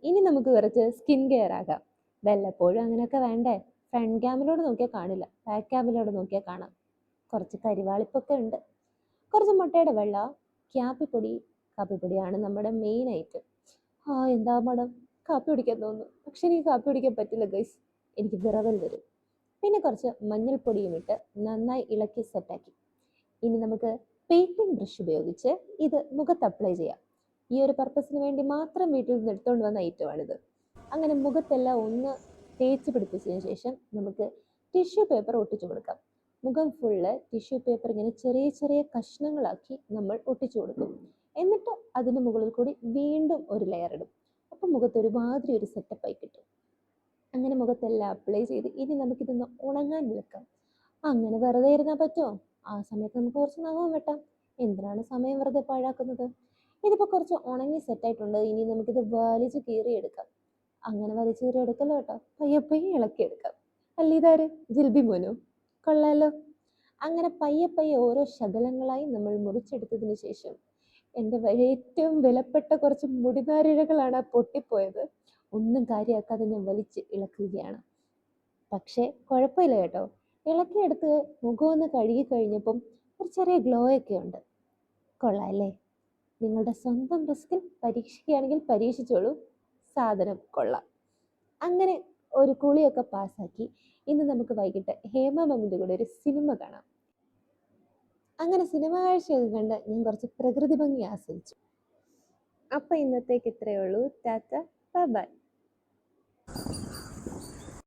ഇനി നമുക്ക് കുറച്ച് സ്കിൻ കെയർ ആകാം. വല്ലപ്പോഴും അങ്ങനെയൊക്കെ വേണ്ടേ? ഫ്രണ്ട് ക്യാമിലോട് നോക്കിയാൽ കാണില്ല, ബാക്ക് ക്യാമിലോട് നോക്കിയാൽ കാണാം. കുറച്ച് കരിവാളിപ്പൊക്കെ ഉണ്ട്. കുറച്ച് മുട്ടയുടെ വെള്ള, കാപ്പിപ്പൊടി. കാപ്പിപ്പൊടിയാണ് നമ്മുടെ മെയിൻ ഐറ്റം. എന്താ മണം! കാപ്പി കുടിക്കാൻ തോന്നുന്നു, പക്ഷെ എനിക്ക് കാപ്പി കുടിക്കാൻ പറ്റില്ല ഗൈസ്, എനിക്ക് വിറവൽ വരും. പിന്നെ കുറച്ച് മഞ്ഞൾപ്പൊടിയും ഇട്ട് നന്നായി ഇളക്കി സെറ്റാക്കി. ഇനി നമുക്ക് പെയിന്റിംഗ് ബ്രഷ് ഉപയോഗിച്ച് ഇത് മുഖത്ത് അപ്ലൈ ചെയ്യാം. ഈ ഒരു പർപ്പസിന് വേണ്ടി മാത്രം വീട്ടിൽ നിന്ന് എടുത്തുകൊണ്ട് വന്ന ഐറ്റമാണിത്. അങ്ങനെ മുഖത്തെല്ലാം ഒന്ന് തേച്ച് പിടിപ്പിച്ചതിന് ശേഷം നമുക്ക് ടിഷ്യൂ പേപ്പർ ഒട്ടിച്ചു കൊടുക്കാം. മുഖം ഫുള്ള് ടിഷ്യൂ പേപ്പർ ഇങ്ങനെ ചെറിയ ചെറിയ കഷ്ണങ്ങളാക്കി നമ്മൾ ഒട്ടിച്ചു കൊടുക്കും. എന്നിട്ട് അതിന് മുകളിൽ കൂടി വീണ്ടും ഒരു ലെയർ ഇടും. അപ്പം മുഖത്ത് ഒരുമാതിരി ഒരു സെറ്റപ്പായി കിട്ടും. അങ്ങനെ മുഖത്തെല്ലാം അപ്ലൈ ചെയ്ത് ഇനി നമുക്കിതൊന്ന് ഉണങ്ങാൻ വെക്കാം. അങ്ങനെ വെറുതെ ഇരുന്നാൽ പറ്റുമോ? ആ സമയത്ത് നമുക്ക് കുറച്ച് നഖവും വെട്ടാം. എന്തിനാണ് സമയം വെറുതെ പാഴാക്കുന്നത്? ഇതിപ്പോൾ കുറച്ച് ഉണങ്ങി സെറ്റായിട്ടുണ്ട്. ഇനി നമുക്കിത് വലിച്ച് കീറിയെടുക്കാം. അങ്ങനെ വലിച്ചു കീറിയെടുക്കല്ലോ കേട്ടോ, പയ്യെ പയ്യെ ഇളക്കിയെടുക്കാം. അല്ല ഇതാര്? ജിൽബി മോനോ? കൊള്ളാലോ. അങ്ങനെ പയ്യെ പയ്യെ ഓരോ ശകലങ്ങളായി നമ്മൾ മുറിച്ചെടുത്തതിന് ശേഷം എൻ്റെ ഏറ്റവും വിലപ്പെട്ട കുറച്ച് മുടിനാരിഴകളാണ് പൊട്ടിപ്പോയത്. ഒന്നും കാര്യമാക്കാതെ ഞാൻ വലിച്ച് ഇളക്കുകയാണ്. പക്ഷേ കുഴപ്പമില്ല കേട്ടോ. ഇളക്കിയെടുത്ത് മുഖമൊന്ന് കഴുകി കഴിഞ്ഞപ്പം ഒരു ചെറിയ ഗ്ലോ ഒക്കെ ഉണ്ട്. കൊള്ളാം അല്ലേ? നിങ്ങളുടെ സ്വന്തം റിസ്കിൽ പരീക്ഷിക്കുകയാണെങ്കിൽ പരീക്ഷിച്ചോളൂ, സാധനം കൊള്ളാം. അങ്ങനെ ഒരു കുളിയൊക്കെ പാസ്സാക്കി ഇന്ന് നമുക്ക് വൈകിട്ട് ഹേമ മാമിൻ്റെ കൂടെ ഒരു സിനിമ കാണാം. അങ്ങനെ സിനിമ കാഴ്ചയൊക്കെ കണ്ട് ഞാൻ കുറച്ച് പ്രകൃതി ഭംഗി ആസ്വദിച്ചു. അപ്പം ഇന്നത്തേക്ക് ഇത്രയേ ഉള്ളൂ. Tata, bye bye.